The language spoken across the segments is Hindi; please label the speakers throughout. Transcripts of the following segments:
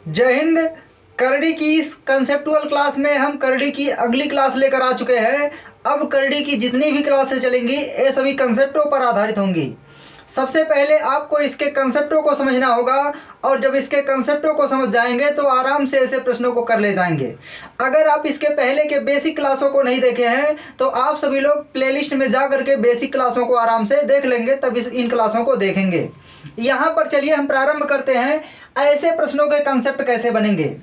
Speaker 1: जय हिंद। करड़ी की इस कंसेप्चुअल क्लास में हम करड़ी की अगली क्लास लेकर आ चुके हैं। अब करड़ी की जितनी भी क्लासेस चलेंगी ये सभी कंसेप्टों पर आधारित होंगी। सबसे पहले आपको इसके कंसेप्टों को समझना होगा और जब इसके कंसेप्टों को समझ जाएंगे तो आराम से ऐसे प्रश्नों को कर ले जाएंगे। अगर आप इसके पहले के बेसिक क्लासों को नहीं देखे हैं तो आप सभी लोग प्लेलिस्ट में जा करके बेसिक क्लासों को आराम से देख लेंगे, तब इन क्लासों को देखेंगे। यहाँ पर चलिए हम प्रारंभ करते हैं। ऐसे प्रश्नों के कंसेप्ट कैसे बनेंगे,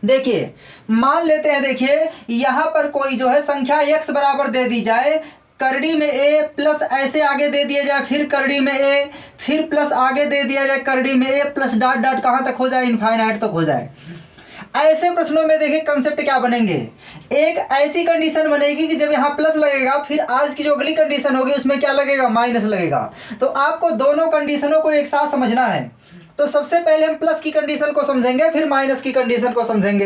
Speaker 1: देखिए मान लेते हैं। देखिए यहाँ पर कोई जो है संख्या x बराबर दे दी जाए, करड़ी में a प्लस ऐसे आगे दे दिया जाए, फिर करड़ी में a, फिर प्लस आगे दे दिया जाए करड़ी में a प्लस डॉट डॉट कहाँ तक हो जाए, इनफाइनाइट तक हो जाए। ऐसे प्रश्नों में देखिए कंसेप्ट क्या बनेंगे। एक ऐसी कंडीशन बनेगी कि जब यहाँ प्लस लगेगा फिर आज की जो अगली कंडीशन होगी उसमें क्या लगेगा, माइनस लगेगा। तो आपको दोनों कंडीशनों को एक साथ समझना है। तो सबसे पहले हम प्लस की कंडीशन को समझेंगे, फिर माइनस की कंडीशन को समझेंगे।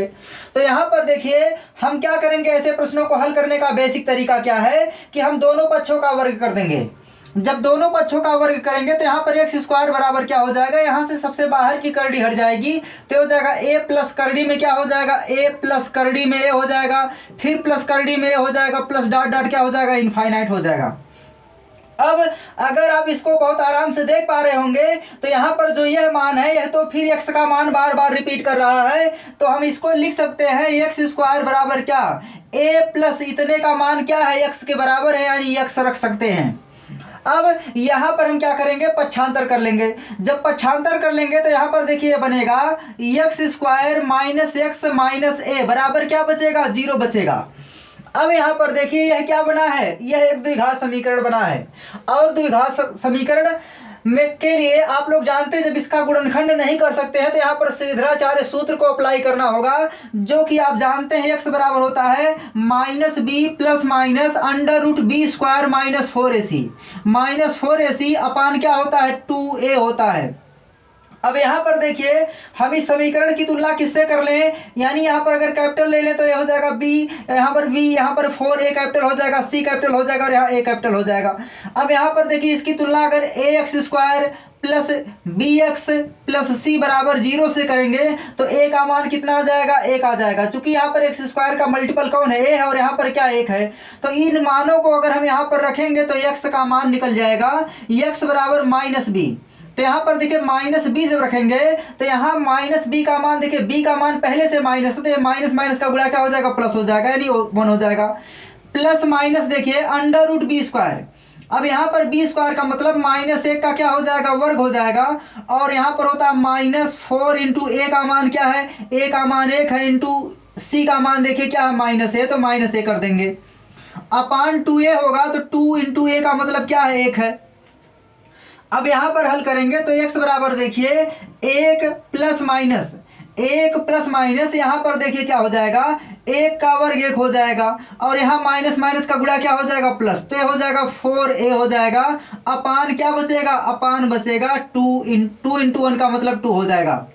Speaker 1: तो यहाँ पर देखिए हम क्या करेंगे, ऐसे प्रश्नों को हल करने का बेसिक तरीका क्या है कि हम दोनों पक्षों का वर्ग कर देंगे। जब दोनों पक्षों का वर्ग करेंगे तो यहाँ पर एक्स स्क्वायर बराबर क्या हो जाएगा, यहाँ से सबसे बाहर की करड़ी हट जाएगी तो हो जाएगा ए प्लस करड़ी में क्या हो जाएगा, ए प्लस करड़ी में ए हो जाएगा, फिर प्लस करड़ी में ए हो जाएगा, प्लस डॉट डॉट क्या हो जाएगा, इनफाइनाइट हो जाएगा। अब अगर आप इसको बहुत आराम से देख पा रहे होंगे तो यहाँ पर जो यह मान है यह तो फिर x का मान बार बार रिपीट कर रहा है, तो हम इसको लिख सकते हैं एक्स स्क्वायर बराबर क्या, a प्लस इतने का मान क्या है, x के बराबर है, यानी x रख सकते हैं। अब यहाँ पर हम क्या करेंगे, पक्षांतर कर लेंगे। जब पक्षांतर कर लेंगे तो यहाँ पर देखिए बनेगा x square minus x minus a बराबर क्या बचेगा, 0 बचेगा। अब यहाँ पर देखिए यह क्या बना है, यह एक द्विघात समीकरण बना है। और द्विघात समीकरण में के लिए आप लोग जानते हैं जब इसका गुणनखंड नहीं कर सकते हैं तो यहाँ पर श्रीधराचार्य सूत्र को अप्लाई करना होगा, जो कि आप जानते हैं x बराबर होता है minus b plus minus under root b square minus 4ac। Minus 4ac upon क्या होता है, 2a होता है। अब यहाँ पर देखिए हम इस समीकरण की तुलना किससे कर लें, यानी यहाँ पर अगर कैपिटल ले लें तो यह हो जाएगा b, यहाँ पर v, यहाँ पर 4a कैपिटल हो जाएगा, c कैपिटल हो जाएगा और यहाँ a कैपिटल हो जाएगा। अब यहाँ पर देखिए इसकी तुलना अगर ax square plus b x plus c बराबर 0 से करेंगे तो a का मान कितना आ जाएगा, 1 आ जाएगा। चूंकि यहाँ पर एक्स स्क्वायर का मल्टीपल कौन है, a है, और यहाँ पर क्या 1 है। तो इन मानों को अगर हम यहाँ पर रखेंगे तो x का मान निकल जाएगा x बराबर माइनस बी। तो यहाँ पर देखिए माइनस बी जब रखेंगे तो यहाँ माइनस बी का मान, देखिए बी का मान पहले से माइनस है तो ये माइनस माइनस का गुणा क्या हो जाएगा, प्लस हो जाएगा, यानी 1 हो जाएगा। प्लस माइनस देखिए अंडर रूट बी स्क्वायर। अब यहाँ पर बी स्क्वायर का मतलब माइनस 1 का क्या हो जाएगा, वर्ग हो जाएगा। और यहाँ पर होता है माइनस 4 इंटू ए का मान क्या है, ए का मान 1 है, इंटू सी का मान देखिए क्या है, माइनस ए, तो माइनस ए कर देंगे। अपान 2a होगा तो 2 इंटू ए का मतलब क्या है, 1 है। अब यहाँ पर हल करेंगे तो x बराबर देखिए 1 प्लस माइनस, 1 प्लस माइनस यहाँ पर देखिए क्या हो जाएगा, 1 का वर्ग 1 हो जाएगा, और यहाँ माइनस माइनस का गुणा क्या हो जाएगा, प्लस, तो ये हो जाएगा 4a हो जाएगा। अपान क्या बचेगा, अपान बचेगा 2 इंटू 1 का मतलब 2 हो जाएगा।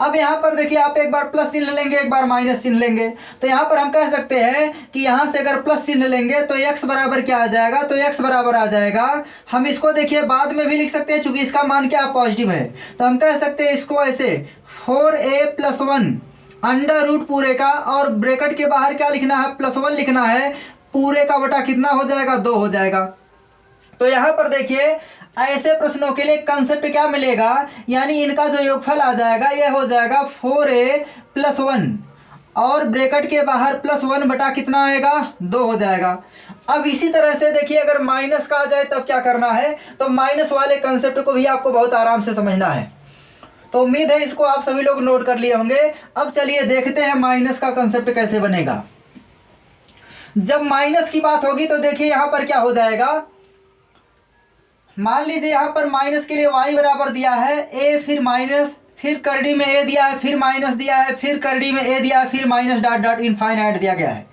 Speaker 1: अब यहाँ पर देखिए आप एक बार प्लस चिन्ह लेंगे, एक बार माइनस चिन्ह लेंगे, तो यहाँ पर हम कह सकते हैं कि यहाँ से अगर प्लस चिन्ह लेंगे तो x बराबर क्या आ जाएगा, तो x बराबर आ जाएगा, हम इसको देखिए बाद में भी लिख सकते हैं चूंकि इसका मान क्या पॉजिटिव है, तो हम कह सकते हैं इसको ऐसे 4a प्लस 1 अंडर रूट पूरे का, और ब्रैकेट के बाहर क्या लिखना है, प्लस 1 लिखना है, पूरे का बटा कितना हो जाएगा, 2 हो जाएगा। तो यहाँ पर देखिए ऐसे प्रश्नों के लिए कंसेप्ट क्या मिलेगा, यानी इनका जो योगफल आ जाएगा यह हो जाएगा 4a प्लस 1 और ब्रैकेट के बाहर प्लस 1 बटा कितना आएगा, 2 हो जाएगा। अब इसी तरह से देखिए अगर माइनस का आ जाए तब क्या करना है, तो माइनस वाले कंसेप्ट को भी आपको बहुत आराम से समझना है। तो उम्मीद है इसको आप सभी लोग नोट कर लिए होंगे। अब चलिए देखते हैं माइनस का कंसेप्ट कैसे बनेगा। जब माइनस की बात होगी तो देखिए यहाँ पर क्या हो जाएगा, मान लीजिए यहाँ पर माइनस के लिए y बराबर दिया है a, फिर माइनस, फिर करड़ी में a दिया है, फिर माइनस दिया है, फिर करड़ी में a दिया है, फिर माइनस डॉट डॉट इनफाइनाइट दिया गया है।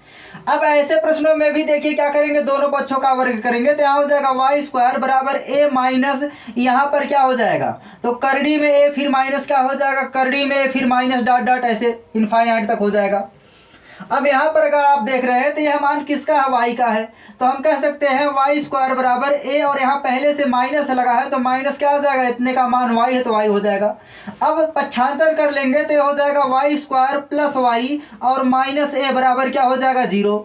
Speaker 1: अब ऐसे प्रश्नों में भी देखिए क्या करेंगे, दोनों पक्षों का वर्ग करेंगे तो यहाँ हो जाएगा y स्क्वायर बराबर a माइनस, यहाँ पर क्या हो जाएगा, तो करड़ी में a फिर माइनस क्या हो जाएगा, करड़ी में a फिर माइनस डॉट डॉट ऐसे इनफाइनाइट तक हो जाएगा। अब यहाँ पर अगर आप देख रहे हैं तो यह मान किसका है, y का है। तो हम कह सकते हैं वाई स्क्वायर बराबर a, और यहाँ पहले से माइनस लगा है तो माइनस क्या हो जाएगा, इतने का मान y है तो y हो जाएगा। अब पक्षांतर कर लेंगे तो यह हो जाएगा वाई स्क्वायर प्लस वाई और माइनस a बराबर क्या हो जाएगा, 0।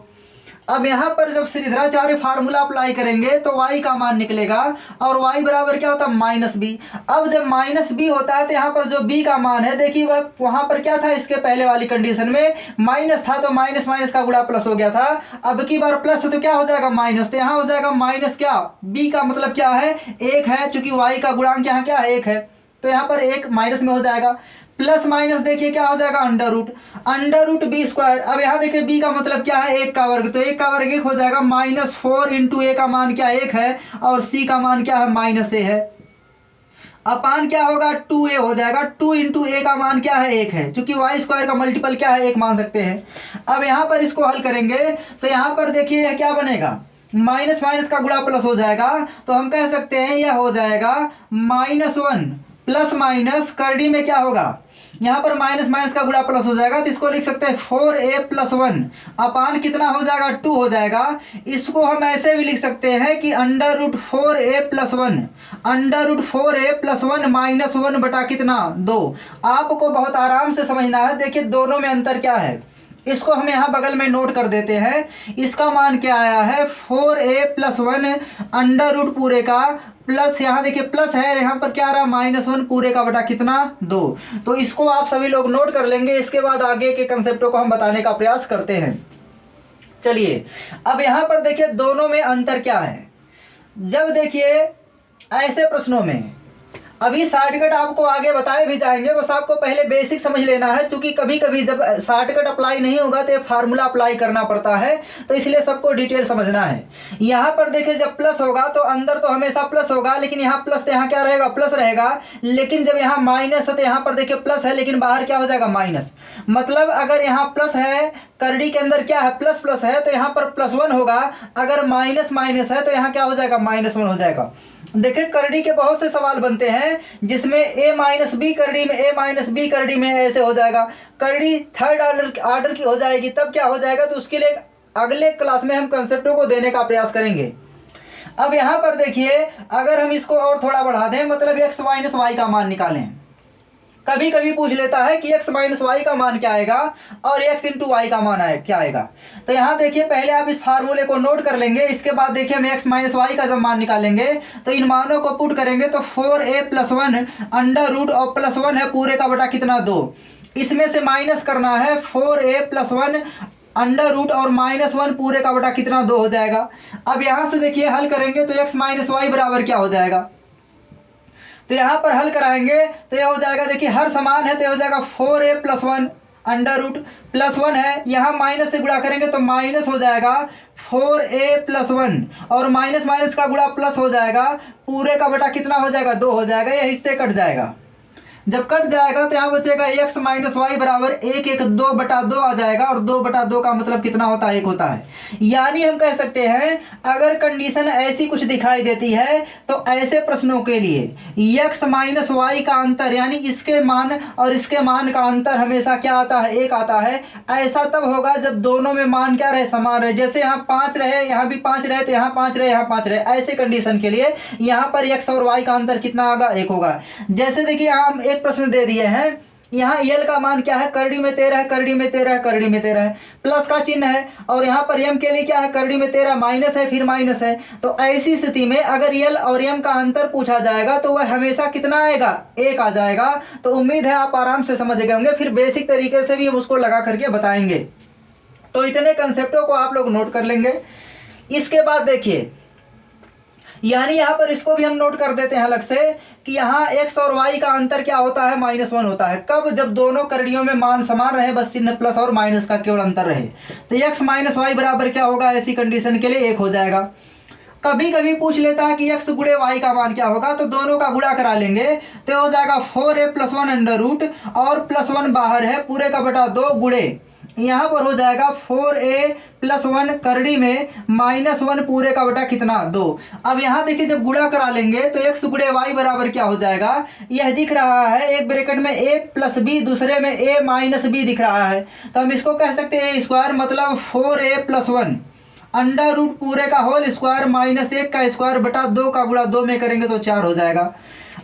Speaker 1: अब यहाँ पर जब श्रीधराचार्य फार्मूला अप्लाई करेंगे तो y का मान निकलेगा और y बराबर क्या होता है, माइनस बी। अब जब माइनस बी होता है तो यहाँ पर जो b का मान है, देखिए वह वहाँ पर क्या था, इसके पहले वाली कंडीशन में माइनस था तो माइनस माइनस का गुणा प्लस हो गया था। अब की बार प्लस है तो क्या हो जाएगा, माइनस। तो यहाँ हो जाएगा माइनस क्या, b का मतलब क्या है, 1 है, चूंकि y का गुणांक यहाँ क्या है, 1 है, तो यहाँ पर 1 माइनस में हो जाएगा। प्लस माइनस देखिए क्या हो जाएगा, अंडर रूट बी स्क्वायर। अब यहाँ देखिए b का मतलब क्या है, 1 का वर्ग, तो 1 का वर्ग 1 हो जाएगा, -4 इंटू a का मान क्या 1 है और c का मान क्या है, -a है। अपान क्या होगा, 2a हो जाएगा, 2 इंटू a का मान क्या है, 1 है, चूंकि वाई स्क्वायर का मल्टीपल क्या है, 1 मान सकते हैं। अब यहाँ पर इसको हल करेंगे तो यहाँ पर देखिए यह क्या बनेगा, माइनस माइनस का गुणा प्लस हो जाएगा, तो हम कह सकते हैं यह हो जाएगा -1 प्लस माइनस करड़ी में क्या होगा, यहाँ पर माइनस माइनस का गुणा प्लस हो जाएगा, तो इसको लिख सकते हैं 4a + 1 अपान कितना हो जाएगा, 2 हो जाएगा। इसको हम ऐसे भी लिख सकते हैं कि √4a + 1 √4a + 1 -1 बटा कितना, 2। आपको बहुत आराम से समझना है, देखिए दोनों में अंतर क्या है, इसको हम यहाँ बगल में नोट कर देते हैं। इसका मान क्या आया है, 4a + 1 अंडर रूट पूरे का प्लस, यहाँ देखिए प्लस है, यहाँ पर क्या आ रहा है, -1 पूरे का बटा कितना, 2। तो इसको आप सभी लोग नोट कर लेंगे। इसके बाद आगे के कंसेप्टों को हम बताने का प्रयास करते हैं। चलिए अब यहाँ पर देखिए दोनों में अंतर क्या है। जब देखिए ऐसे प्रश्नों में, अभी शॉर्टकट आपको आगे बताए भी जाएंगे, बस आपको पहले बेसिक समझ लेना है, क्योंकि कभी कभी जब शॉर्टकट अप्लाई नहीं होगा तो फार्मूला अप्लाई करना पड़ता है, तो इसलिए सबको डिटेल समझना है। यहाँ पर देखिए जब प्लस होगा तो अंदर तो हमेशा प्लस होगा, लेकिन यहाँ प्लस तो यहाँ क्या रहेगा, प्लस रहेगा, लेकिन जब यहाँ माइनस है तो यहाँ पर देखिए प्लस है लेकिन बाहर क्या हो जाएगा, माइनस। मतलब अगर यहाँ प्लस है, करड़ी के अंदर क्या है, प्लस प्लस है, तो यहाँ पर +1 होगा, अगर माइनस माइनस है तो यहाँ क्या हो जाएगा, -1 हो जाएगा। देखिए करड़ी के बहुत से सवाल बनते हैं जिसमें a - b करड़ी में, a - b करड़ी में ऐसे हो जाएगा, करड़ी थर्ड ऑर्डर की हो जाएगी, तब क्या हो जाएगा, तो उसके लिए अगले क्लास में हम कंसेप्टों को देने का प्रयास करेंगे। अब यहाँ पर देखिए अगर हम इसको और थोड़ा बढ़ा दें, मतलब x - y का मान निकालें, कभी कभी पूछ लेता है कि x - y का मान क्या आएगा और x × y का मान क्या आएगा। तो यहाँ देखिए पहले आप इस फार्मूले को नोट कर लेंगे, इसके बाद देखिए हम x - y का जब मान निकालेंगे तो इन मानों को पुट करेंगे तो 4a + 1 अंडर रूट और +1 है पूरे का बटा कितना, 2। इसमें से माइनस करना है, 4a + 1 अंडर रूट और -1 पूरे का बटा कितना, 2 हो जाएगा। अब यहाँ से देखिए हल करेंगे तो x - y बराबर क्या हो जाएगा, तो यहाँ पर हल कराएंगे तो यह हो जाएगा, देखिए हर समान है तो यह हो जाएगा 4a + 1 अंडर रूट +1 है, यहाँ माइनस से गुणा करेंगे तो माइनस हो जाएगा 4a + 1 और माइनस माइनस का गुणा प्लस हो जाएगा, पूरे का बटा कितना हो जाएगा, 2 हो जाएगा। यह इससे कट जाएगा, जब कट जाएगा तो यहाँ बचेगा x - y बराबर 1/2 आ जाएगा, और 2/2 का मतलब कितना होता है, 1 होता है। यानी हम कह सकते हैं अगर कंडीशन ऐसी कुछ दिखाई देती है तो ऐसे प्रश्नों के लिए x - y का अंतर, यानी इसके मान और इसके मान का अंतर हमेशा क्या आता है, 1 आता है। ऐसा तब होगा जब दोनों में मान क्या रहे, समान रहे, जैसे यहाँ 5 रहे, यहाँ भी 5 रहे, तो यहाँ 5 रहे, यहाँ 5 रहे, ऐसे कंडीशन के लिए यहाँ पर x और y का अंतर कितना होगा, 1 होगा। जैसे देखिए हम एक प्रश्न दे दिए हैं, यहाँ यल का मान क्या है, करड़ी में 13 है, करड़ी में 13 है, करड़ी में 13 है, प्लस का चिन्ह है, और यहाँ पर यम के लिए क्या है, करड़ी में 13 माइनस है, फिर माइनस है। तो ऐसी स्थिति में अगर यल और यम का अंतर पूछा जाएगा तो वह हमेशा कितना आएगा, 1 आ जाएगा। तो उम्मीद है आप आराम से समझ गए होंगे, फिर बेसिक तरीके से भी हम उसको लगा करके बताएंगे। तो इतने कंसेप्टों को आप लोग नोट कर लेंगे। इसके बाद देखिए, यानी यहाँ पर इसको भी हम नोट कर देते हैं अलग से कि यहाँ x और y का अंतर क्या होता है, -1 होता है। कब, जब दोनों करड़ियों में मान समान रहे, बस चिन्ह प्लस और माइनस का केवल अंतर रहे। तो x - y बराबर क्या होगा, ऐसी कंडीशन के लिए 1 हो जाएगा। कभी कभी पूछ लेता है कि x गुणे y का मान क्या होगा, तो दोनों का गुणा करा लेंगे तो हो जाएगा 4a + 1 अंडर रूट और +1 बाहर है, पूरे का बटा 2 गुणे यहाँ पर हो जाएगा 4a+1 करड़ी में -1 पूरे का बटा कितना 2। अब यहाँ देखिए जब गुणा करा लेंगे तो x गुणे y बराबर क्या हो जाएगा, यह दिख रहा है एक ब्रैकेट में a + b, दूसरे में a - b दिख रहा है, तो हम इसको कह सकते हैं स्क्वायर मतलब 4a+1 अंडर रूट पूरे का होल स्क्वायर -1 का स्क्वायर बटा 2 का गुणा 2 में करेंगे तो 4 हो जाएगा।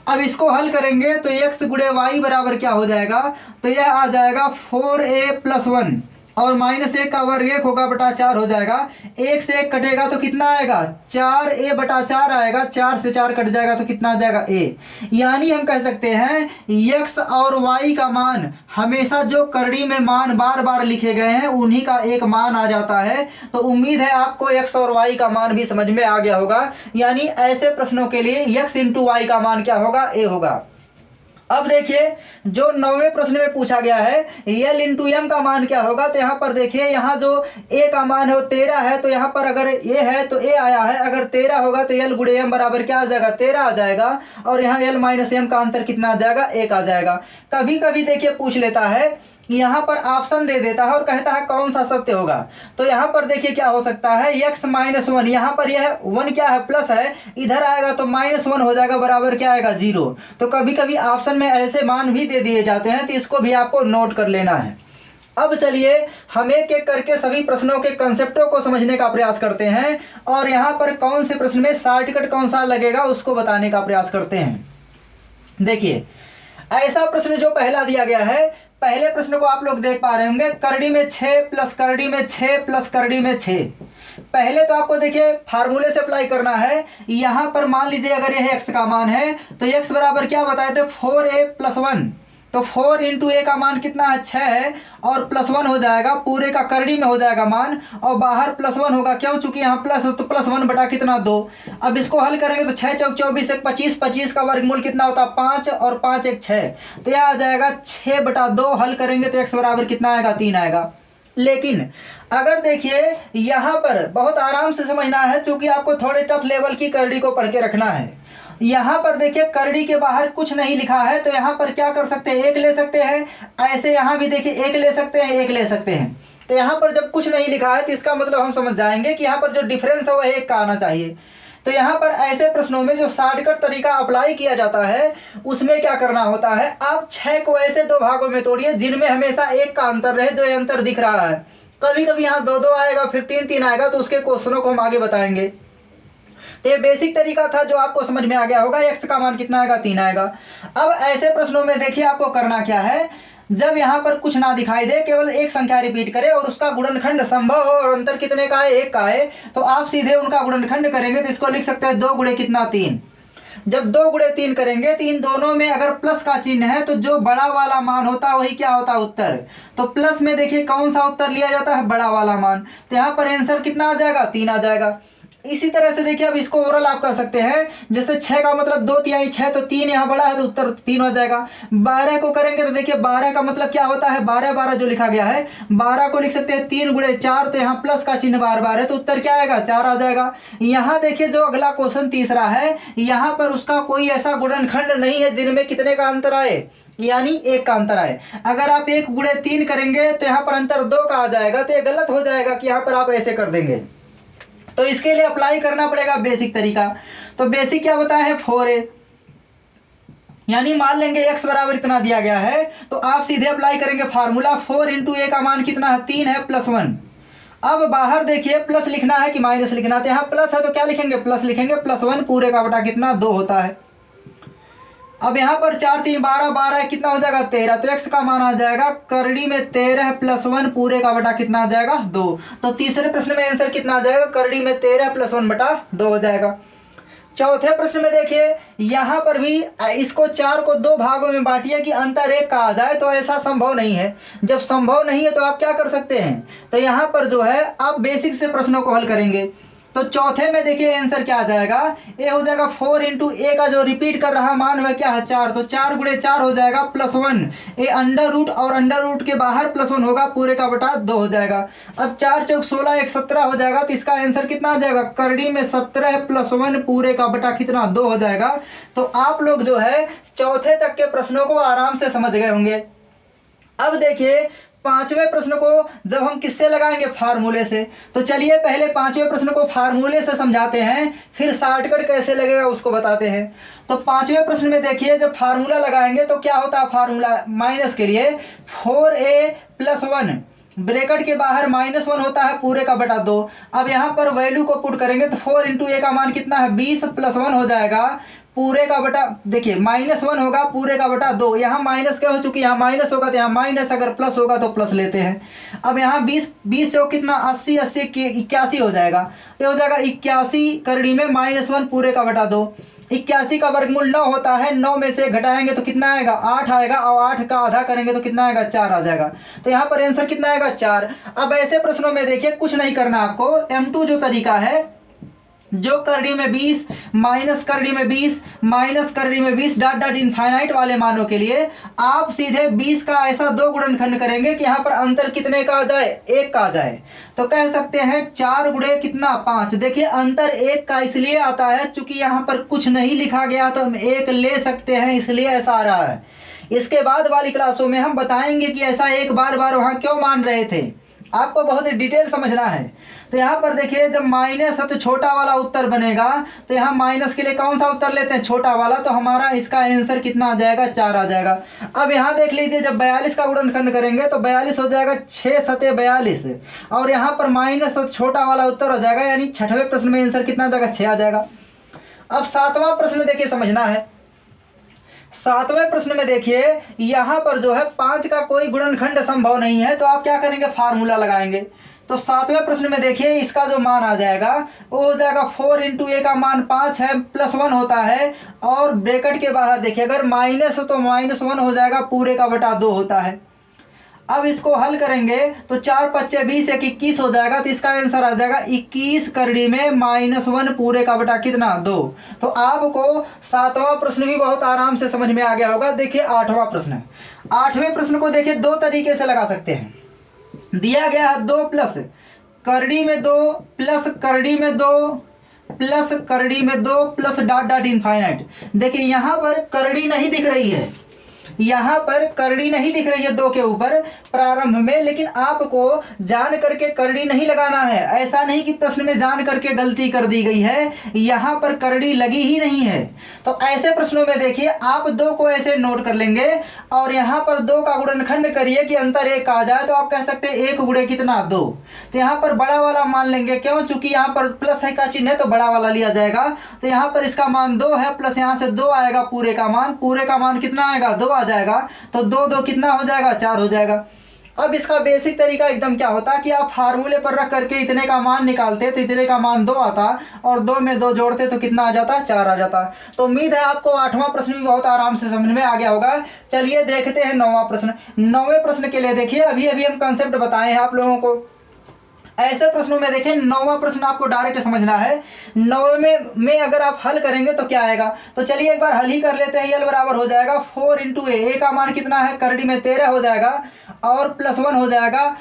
Speaker 1: अब इसको हल करेंगे तो x गुणे y बराबर क्या हो जाएगा, तो यह आ जाएगा 4a+1 और -1 का वर्ग 1 होगा बटा 4 हो जाएगा। 1 से 1 कटेगा तो कितना आएगा, 4a बटा 4 आएगा, 4 से 4 कट जाएगा तो कितना आ जाएगा a। यानी हम कह सकते हैं x और y का मान हमेशा जो करड़ी में मान बार बार लिखे गए हैं उन्हीं का एक मान आ जाता है। तो उम्मीद है आपको x और y का मान भी समझ में आ गया होगा। यानी ऐसे प्रश्नों के लिए x × y का मान क्या होगा, a होगा। अब देखिए जो 9वें प्रश्न में पूछा गया है L × M का मान क्या होगा, तो यहाँ पर देखिए यहाँ जो A का मान है वो 13 है, तो यहाँ पर अगर A है तो A आया है, अगर 13 होगा तो L × M बराबर क्या आ जाएगा, 13 आ जाएगा, और यहाँ L - M का अंतर कितना आ जाएगा, 1 आ जाएगा। कभी कभी देखिए पूछ लेता है, यहाँ पर ऑप्शन दे देता है और कहता है कौन सा सत्य होगा, तो यहाँ पर देखिए क्या हो सकता है x - 1, यहाँ पर यह 1 क्या है प्लस है, इधर आएगा तो -1 हो जाएगा, बराबर क्या आएगा 0। तो कभी कभी ऑप्शन में ऐसे मान भी दे दिए जाते हैं, तो इसको भी आपको नोट कर लेना है। अब चलिए हम एक एक करके सभी प्रश्नों के कंसेप्टों को समझने का प्रयास करते हैं और यहाँ पर कौन से प्रश्न में शॉर्टकट कौन सा लगेगा उसको बताने का प्रयास करते हैं। देखिए ऐसा प्रश्न जो पहला दिया गया है, पहले प्रश्न को आप लोग देख पा रहे होंगे, करड़ी में 6 प्लस करड़ी में 6 प्लस करड़ी में 6। पहले तो आपको देखिए फार्मूले से अप्लाई करना है। यहाँ पर मान लीजिए अगर यह x का मान है तो x बराबर क्या बताए थे, 4a+1, तो 4 × a का मान कितना है, 6 है, और +1 हो जाएगा, पूरे का करड़ी में हो जाएगा मान, और बाहर +1 होगा, क्यों, चूंकि यहाँ प्लस है तो +1 बटा कितना 2। अब इसको हल करेंगे तो 6 चौक 24, 1 25, 25 का वर्गमूल कितना होता है 5, और 5 1 6, तो यह आ जाएगा 6 बटा 2। हल करेंगे तो x बराबर कितना आएगा, 3 आएगा। लेकिन अगर देखिए यहाँ पर बहुत आराम से समझना है, चूंकि आपको थोड़े टफ लेवल की करड़ी को पढ़ के रखना है। यहाँ पर देखिए करड़ी के बाहर कुछ नहीं लिखा है, तो यहाँ पर क्या कर सकते हैं, 1 ले सकते हैं, ऐसे यहाँ भी देखिए 1 ले सकते हैं, 1 ले सकते हैं। तो यहाँ पर जब कुछ नहीं लिखा है तो इसका मतलब हम समझ जाएंगे कि यहाँ पर जो डिफरेंस है वह 1 का आना चाहिए। तो यहाँ पर ऐसे प्रश्नों में जो शॉर्टकट तरीका अप्लाई किया जाता है उसमें क्या करना होता है, आप 6 को ऐसे 2 भागों में तोड़िए जिनमें हमेशा 1 का अंतर रहे, जो ये अंतर दिख रहा है। कभी कभी यहाँ 2 2 आएगा, फिर 3 3 आएगा, तो उसके क्वेश्चनों को हम आगे बताएंगे। तो ये बेसिक तरीका था जो आपको समझ में आ गया होगा। x का मान कितना आएगा, 3 आएगा। अब ऐसे प्रश्नों में देखिए आपको करना क्या है, जब यहाँ पर कुछ ना दिखाई दे, केवल एक संख्या रिपीट करे और उसका गुणनखंड संभव हो और अंतर कितने का है, 1 का है, तो आप सीधे उनका गुणनखंड करेंगे। तो इसको लिख सकते हैं 2 गुणे कितना 3। जब 2 गुणे 3 करेंगे तो इन दोनों में अगर प्लस का चिन्ह है तो जो बड़ा वाला मान होता है वही क्या होता है, उत्तर। तो प्लस में देखिए कौन सा उत्तर लिया जाता है, बड़ा वाला मान। तो यहाँ पर आंसर कितना आ जाएगा, 3 आ जाएगा। इसी तरह से देखिए अब इसको ओरल आप कर सकते हैं, जैसे 6 का मतलब 2 तिहाई 6, तो 3 यहाँ बड़ा है तो उत्तर 3 हो जाएगा। 12 को करेंगे तो देखिए 12 का मतलब क्या होता है, 12 12 जो लिखा गया है, 12 को लिख सकते हैं 3 गुणे 4, तो यहाँ प्लस का चिन्ह बार बार है तो उत्तर क्या आएगा, 4 आ जाएगा। यहाँ देखिए जो अगला क्वेश्चन तीसरा है, यहाँ पर उसका कोई ऐसा गुणनखंड नहीं है जिनमें कितने का अंतर आए, यानी 1 का अंतर आए। अगर आप 1 गुणे 3 करेंगे तो यहाँ पर अंतर 2 का आ जाएगा, तो ये गलत हो जाएगा कि यहाँ पर आप ऐसे कर देंगे। तो इसके लिए अप्लाई करना पड़ेगा बेसिक तरीका। तो बेसिक क्या बताया है, 4a, यानी मान लेंगे x बराबर इतना दिया गया है, तो आप सीधे अप्लाई करेंगे फार्मूला। 4 × a का मान कितना है, 3 है, +1। अब बाहर देखिए प्लस लिखना है कि माइनस लिखना है, तो यहाँ प्लस है तो क्या लिखेंगे, प्लस लिखेंगे, +1 पूरे का बटा कितना 2 होता है। अब यहाँ पर 4 3 12 12 कितना हो जाएगा, 13, तो x का मान आ जाएगा करड़ी में 13 +1 पूरे का बटा कितना आ जाएगा, 2। तो तीसरे प्रश्न में आंसर कितना आ जाएगा, करड़ी में 13 +1 बटा 2 हो जाएगा। चौथे प्रश्न में देखिए यहाँ पर भी इसको 4 को 2 भागों में बांटिए कि अंतर 1 का आ जाए, तो ऐसा संभव नहीं है। जब संभव नहीं है तो आप क्या कर सकते हैं, तो यहाँ पर जो है आप बेसिक से प्रश्नों को हल करेंगे। तो चौथे में देखिए आंसर क्या आ जाएगा, ए हो जाएगा 4 × a का जो रिपीट कर रहा मान वह क्या है, 4, तो 4 गुणे 4 हो जाएगा +1, ए अंडर रूट और अंडर रूट के बाहर +1 होगा, पूरे का बटा 2 हो जाएगा। अब 4 चौक 16 1 17 हो जाएगा, तो इसका आंसर कितना आ जाएगा, करड़ी में 17 +1 पूरे का बटा कितना 2 हो जाएगा। तो आप लोग जो है चौथे तक के प्रश्नों को आराम से समझ गए होंगे। अब देखिए पांचवें प्रश्न को जब हम किससे लगाएंगे, फार्मूले से। तो चलिए पहले पांचवें प्रश्न को फार्मूले से समझाते हैं, फिर शॉर्टकट कैसे लगेगा उसको बताते हैं। तो पांचवें प्रश्न में देखिए, जब फार्मूला लगाएंगे तो क्या होता है, फार्मूला माइनस के लिए 4a+1 ब्रैकेट के बाहर -1 होता है पूरे का बटा 2। अब यहाँ पर वैल्यू को पुट करेंगे तो 4 × a का मान कितना है, 20 + 1 हो जाएगा पूरे का बटा, देखिए -1 होगा पूरे का बटा 2। यहाँ माइनस क्या हो चुकी है, यहाँ माइनस होगा तो यहाँ माइनस, अगर प्लस होगा तो प्लस लेते हैं। अब यहाँ 20 से कितना 80 81 हो जाएगा, तो हो जाएगा 81 करड़ी में -1 पूरे का बटा 2। 81 का वर्गमूल 9 होता है, 9 में से घटाएंगे तो कितना आएगा, 8 आएगा, और 8 का आधा करेंगे तो कितना आएगा, 4 आ जाएगा। तो यहाँ पर आंसर कितना आएगा, 4। अब ऐसे प्रश्नों में देखिए कुछ नहीं करना आपको, M2 जो तरीका है, जो करड़ी में 20 माइनस करड़ी में 20 माइनस करड़ी में 20 डॉट डॉट इनफाइनाइट वाले मानों के लिए आप सीधे 20 का ऐसा 2 गुणनखंड करेंगे कि यहाँ पर अंतर कितने का आ जाए, 1 का आ जाए। तो कह सकते हैं 4 गुणे कितना, 5। देखिए अंतर 1 का इसलिए आता है चूंकि यहाँ पर कुछ नहीं लिखा गया तो हम 1 ले सकते हैं, इसलिए ऐसा आ रहा है। इसके बाद वाली क्लासों में हम बताएंगे कि ऐसा एक बार वहाँ क्यों मान रहे थे, आपको बहुत ही डिटेल समझना है। तो यहाँ पर देखिए जब माइनस है तो छोटा वाला उत्तर बनेगा, तो यहाँ माइनस के लिए कौन सा उत्तर लेते हैं, छोटा वाला। तो हमारा इसका आंसर कितना आ जाएगा, 4 आ जाएगा। अब यहाँ देख लीजिए जब 42 का गुणनखंड करेंगे तो 42 हो जाएगा 6 × 7 = 42, और यहाँ पर माइनस तो छोटा वाला उत्तर हो जाएगा, यानी छठवें प्रश्न में आंसर कितना आ जाएगा, 6 आ जाएगा। अब सातवां प्रश्न देखिए समझना है। सातवें प्रश्न में देखिए यहाँ पर जो है 5 का कोई गुणनखंड संभव नहीं है, तो आप क्या करेंगे, फार्मूला लगाएंगे। तो सातवें प्रश्न में देखिए इसका जो मान आ जाएगा वो हो जाएगा 4 × a का मान 5 है, +1 होता है, और ब्रैकेट के बाहर देखिए अगर माइनस हो तो -1 हो जाएगा पूरे का बटा 2 होता है। अब इसको हल करेंगे तो 4 × 5 = 20 21 हो जाएगा, तो इसका आंसर आ जाएगा 21 करड़ी में -1 पूरे का बटा कितना, 2। तो आपको सातवां प्रश्न भी बहुत आराम से समझ में आ गया होगा। देखिए आठवां प्रश्न, आठवें प्रश्न को देखिए 2 तरीके से लगा सकते हैं। दिया गया है 2 प्लस करड़ी में 2 प्लस करड़ी में 2 प्लस करड़ी में 2 प्लस डॉट डॉट इनफाइनाइट। देखिए यहाँ पर करड़ी नहीं दिख रही है, यहाँ पर करड़ी नहीं दिख रही है 2 के ऊपर प्रारंभ में, लेकिन आपको जान करके करड़ी नहीं लगाना है। ऐसा नहीं कि प्रश्न में जान करके गलती कर दी गई है, यहाँ पर करड़ी लगी ही नहीं है। तो ऐसे प्रश्नों में देखिए आप 2 को ऐसे नोट कर लेंगे और यहाँ पर 2 का गुणनखंड करिए कि अंतर 1 आ जाए, तो आप कह सकते हैं 1 गुणे कितना, 2। तो यहाँ पर बड़ा वाला मान लेंगे, क्यों, चूंकि यहाँ पर प्लस है का चिन्ह है तो बड़ा वाला लिया जाएगा। तो यहाँ पर इसका मान 2 है, प्लस यहाँ से 2 आएगा पूरे का मान कितना आएगा, 2 आ जाएगा। तो 2 2 कितना हो जाएगा, 4 हो जाएगा। अब इसका बेसिक तरीका एकदम क्या होता कि आप फार्मूले पर रख करके इतने का मान निकालते तो इतने का मान 2 आता, और 2 में 2 जोड़ते तो कितना आ जाता, 4 आ जाता। तो उम्मीद है आपको आठवां प्रश्न भी बहुत आराम से समझ में आ गया होगा। चलिए देखते हैं नौवां प्रश्न। नौवें प्रश्न के लिए देखिए अभी हम कंसेप्ट बताए हैं आप लोगों को। ऐसे प्रश्नों में देखिए नौवां प्रश्न आपको डायरेक्ट समझना है। नौवे में अगर आप हल करेंगे तो क्या आएगा, तो चलिए एक बार हल ही कर लेते हैं। यल बराबर हो जाएगा 4 × a का मान कितना है, करड़ी में 13 हो जाएगा, और +1 हो जाएगा।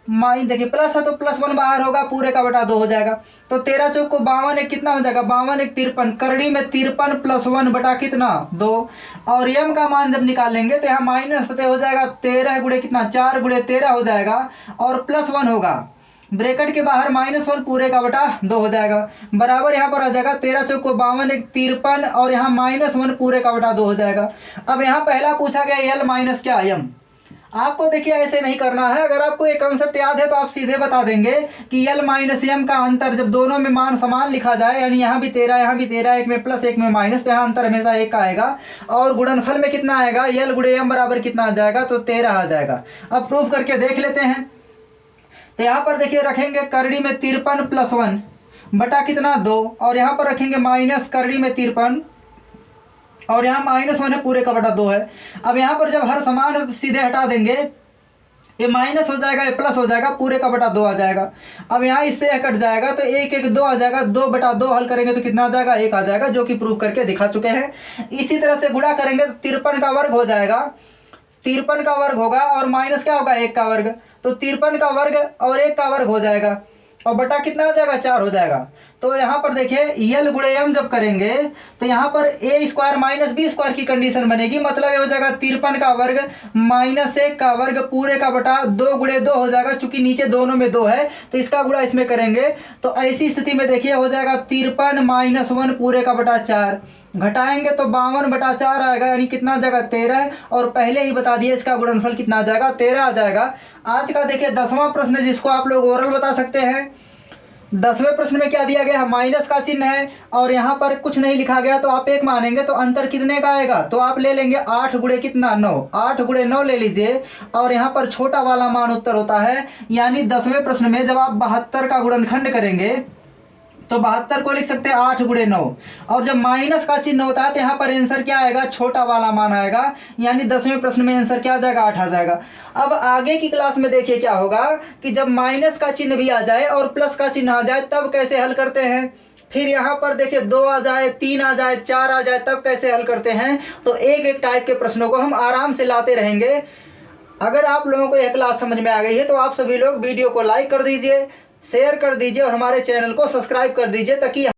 Speaker 1: माइन देखिए प्लस है तो +1 बाहर होगा, पूरे का बटा 2 हो जाएगा। तो 13 × 4 = 52 कितना हो जाएगा, 52 × 53, करड़ी में 53 +1 बटा कितना, 2। और यम का मान जब निकालेंगे तो यहाँ माइनस हो जाएगा, 13 गुणे कितना, 4 × 13 हो जाएगा, और +1 होगा, ब्रैकेट के बाहर -1 पूरे का बटा 2 हो जाएगा, बराबर यहाँ पर आ जाएगा 13 × 4 = 52 53, और यहाँ -1 पूरे का बटा 2 हो जाएगा। अब यहाँ पहला पूछा गया यल माइनस क्या, यम। आपको देखिए ऐसे नहीं करना है, अगर आपको एक कंसेप्ट याद है तो आप सीधे बता देंगे कि यल माइनस यम का अंतर जब दोनों में मान समान लिखा जाए, यानी यहाँ भी 13 यहाँ भी 13, एक में प्लस एक में माइनस, तो यहाँ अंतर हमेशा 1 का आएगा, और गुणनफल में कितना आएगा, यल गुणे यम बराबर कितना आ जाएगा, तो 13 आ जाएगा। अब प्रूफ करके देख लेते हैं। तो यहाँ पर देखिए रखेंगे करड़ी में 53 +1 बटा कितना, 2, और यहाँ पर रखेंगे माइनस करड़ी में 53, और यहाँ -1 है, पूरे का बटा 2 है। अब यहाँ पर जब हर समान है तो सीधे हटा देंगे, ये माइनस हो जाएगा, ये प्लस हो जाएगा, पूरे का बटा 2 आ जाएगा। अब यहाँ इससे कट जाएगा तो 1 1 2 आ जाएगा, 2 बटा 2 हल करेंगे तो कितना आ जाएगा, 1 आ जाएगा, जो कि प्रूव करके दिखा चुके हैं। इसी तरह से गुणा करेंगे तो 53 का वर्ग हो जाएगा, 53 का वर्ग होगा, और माइनस क्या होगा, 1 का वर्ग, तो 53 का वर्ग और 1 का वर्ग हो जाएगा, और बटा कितना आ जाएगा, 4 हो जाएगा। तो यहाँ पर देखिए यल गुणे एम जब करेंगे तो यहाँ पर ए स्क्वायर माइनस बी स्क्वायर की कंडीशन बनेगी, मतलब ये हो जाएगा 53 का वर्ग माइनस 1 का वर्ग पूरे का बटा 2 गुणे 2 हो जाएगा, चूंकि नीचे दोनों में 2 है तो इसका गुणा इसमें करेंगे। तो ऐसी स्थिति में देखिए हो जाएगा 53 माइनस 1 पूरे का बटा 4, घटाएंगे तो 52 बटा 4 आएगा, यानी कितना आ जाएगा 13, और पहले ही बता दिए इसका गुणनफल कितना आ जाएगा 13 आ जाएगा। आज का देखिए 10वां प्रश्न जिसको आप लोग ओरल बता सकते हैं। 10वें प्रश्न में क्या दिया गया है, माइनस का चिन्ह है और यहाँ पर कुछ नहीं लिखा गया, तो आप एक मानेंगे तो अंतर कितने का आएगा, तो आप ले लेंगे 8 गुणे कितना 9, 8 गुणे 9 ले लीजिए, और यहाँ पर छोटा वाला मान उत्तर होता है। यानी 10वें प्रश्न में जब आप 72 का गुणनखंड करेंगे तो 72 को लिख सकते हैं 8 गुणे 9, और जब माइनस का चिन्ह होता है तो यहाँ पर आंसर क्या आएगा, छोटा वाला मान आएगा, यानी 10वें प्रश्न में आंसर क्या आ जाएगा 8 आ जाएगा। अब आगे की क्लास में देखिए क्या होगा कि जब माइनस का चिन्ह भी आ जाए और प्लस का चिन्ह आ जाए तब कैसे हल करते हैं, फिर यहाँ पर देखिए 2 आ जाए, 3 आ जाए, 4 आ जाए, तब कैसे हल करते हैं। तो एक एक टाइप के प्रश्नों को हम आराम से लाते रहेंगे। अगर आप लोगों को यह क्लास समझ में आ गई है तो आप सभी लोग वीडियो को लाइक कर दीजिए, शेयर कर दीजिए और हमारे चैनल को सब्सक्राइब कर दीजिए, ताकि